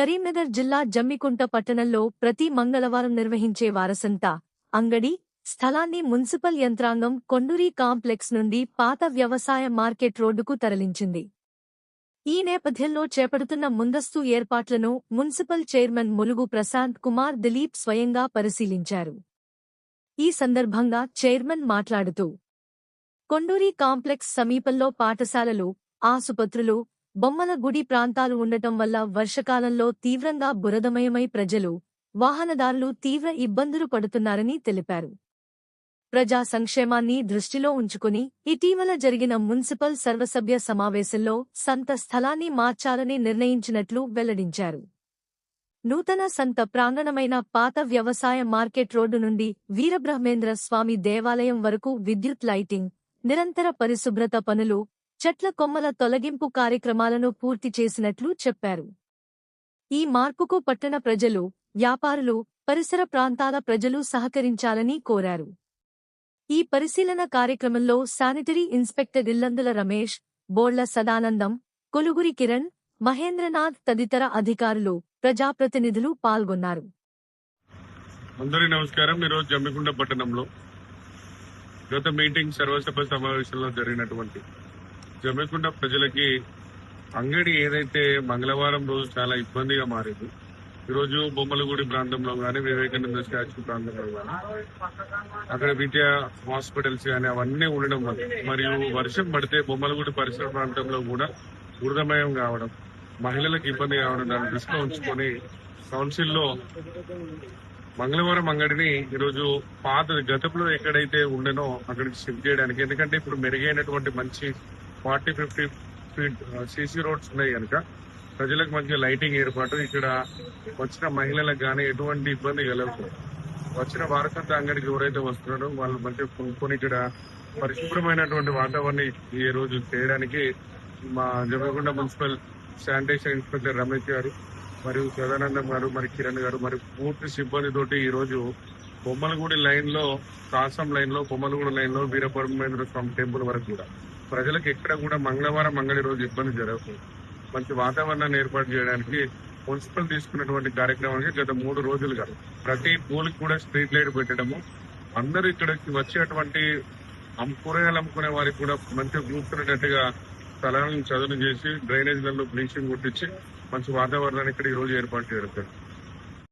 కరీంనగర్ జిల్లా జమ్మికుంట పట్టణంలో ప్రతి మంగళవారం నిర్వహించే వారసంత అంగడి స్థలాన్ని మున్సిపల్ యంత్రాంగం కొండూరి కాంప్లెక్స్ నుండి పాత వ్యవసాయ మార్కెట్ రోడ్డుకు తరలించింది. ఈ నేపథ్యంలో చేపడుతున్న ముందస్తు ఏర్పాట్లను మున్సిపల్ చైర్మన్ ములుగు ప్రశాంత్ కుమార్ దిలీప్ స్వయంగా పరిశీలించారు. ఈ సందర్భంగా చైర్మన్ మాట్లాడుతూ, కొండూరి కాంప్లెక్స్ సమీపంలో పాఠశాలలు, ఆసుపత్రులు, బొమ్మల గుడి ప్రాంతాలు ఉండటం వల్ల వర్షకాలంలో తీవ్రంగా బురదమయమై ప్రజలు, వాహనదారులు తీవ్ర ఇబ్బందులు పడుతున్నారని తెలిపారు. ప్రజా సంక్షేమాన్ని దృష్టిలో ఉంచుకుని ఇటీవల జరిగిన మున్సిపల్ సర్వసభ్య సమావేశంలో సంత స్థలాన్ని మార్చాలని నిర్ణయించినట్లు వెల్లడించారు. నూతన సంత ప్రాంగణమైన పాత వ్యవసాయ మార్కెట్ రోడ్డు నుండి వీరబ్రహ్మేంద్ర స్వామి దేవాలయం వరకు విద్యుత్ లైటింగ్, నిరంతర పరిశుభ్రత పనులు, చెట్ల కొమ్మల తొలగింపు కార్యక్రమాలను పూర్తి చేసినట్లు చెప్పారు. ఈ మార్పుకు పట్టణ ప్రజలు, వ్యాపారులు, పరిసర ప్రాంతాల ప్రజలు సహకరించాలని కోరారు. ఈ పరిశీలన కార్యక్రమంలో శానిటరీ ఇన్స్పెక్టర్ ఇల్లందుల రమేష్, బోళ్ల సదానందం, కొలుగురి కిరణ్, మహేంద్రనాథ్ తదితర అధికారులు, ప్రజాప్రతినిధులు పాల్గొన్నారు. అందరికీ నమస్కారం. ఈరోజు జమ్మికుంట పట్టణంలో గత మీటింగ్ సర్వసభ సమావేశంలో జరిగినటువంటి జమ్మికుంట ప్రజలకి అంగడి ఏదైతే మంగళవారం రోజు చాలా ఇబ్బందిగా మారింది. ఈరోజు బొమ్మలగూడి ప్రాంతంలో కానీ, వివేకానంద స్టాచ్యూ ప్రాంతంలో కానీ, అక్కడ విద్యా హాస్పిటల్స్ కానీ అవన్నీ ఉండడం వల్ల, మరియు వర్షం పడితే బొమ్మలగూడి పరిసర ప్రాంతంలో కూడా బురదమయం కావడం, మహిళలకు ఇబ్బంది కావడం, దాన్ని దృష్టిలో ఉంచుకొని కౌన్సిల్లో మంగళవారం అంగడిని ఈరోజు పాత గతంలో ఎక్కడైతే ఉండనో అక్కడికి షిఫ్ట్ చేయడానికి, ఎందుకంటే ఇప్పుడు మెరుగైనటువంటి మంచి 40-50 ఫీట్ సీసీ రోడ్స్ ఉన్నాయి కనుక ప్రజలకు మంచి లైటింగ్ ఏర్పాటు, ఇక్కడ వచ్చిన మహిళలకు కానీ ఎటువంటి ఇబ్బంది కలగదు. వచ్చిన వారసత్వ అంగడికి ఎవరైతే వస్తున్నారో వాళ్ళు మంచిగా కొనుక్కొని ఇక్కడ పరిశుభ్రమైనటువంటి వాతావరణం ఈ రోజు చేయడానికి మా Jammikunta municipal sanitation inspector Ramesh గారు, మరియు సదానందం గారు, మరి కిరణ్ గారు, మరి పూర్తి సిబ్బందితోటి ఈ రోజు బొమ్మలగూడి లైన్ లో, కాసం లైన్ లో, బొమ్మలగూడి లైన్ లో, వీరబ్రహ్మేంద్ర స్వామి టెంపుల్ వరకు కూడా ప్రజలకు ఎక్కడ కూడా మంగళవారం అంగడి రోజు ఇబ్బంది జరగదు. మంచి వాతావరణాన్ని ఏర్పాటు చేయడానికి మున్సిపల్ తీసుకున్నటువంటి కార్యక్రమానికి గత 3 రోజులుగా ప్రతి పూలకి కూడా స్ట్రీట్ లైట్ పెట్టడము, అందరూ ఇక్కడికి వచ్చేటువంటి కూరగాయలు అమ్ముకునే వారికి కూడా మంచిగా కూర్చునేటట్టుగా స్థలాలను చదును చేసి డ్రైనేజీలలో బ్లీచింగ్ కొట్టించి మంచి వాతావరణాన్ని ఇక్కడ ఈ రోజు ఏర్పాటు చేయడం.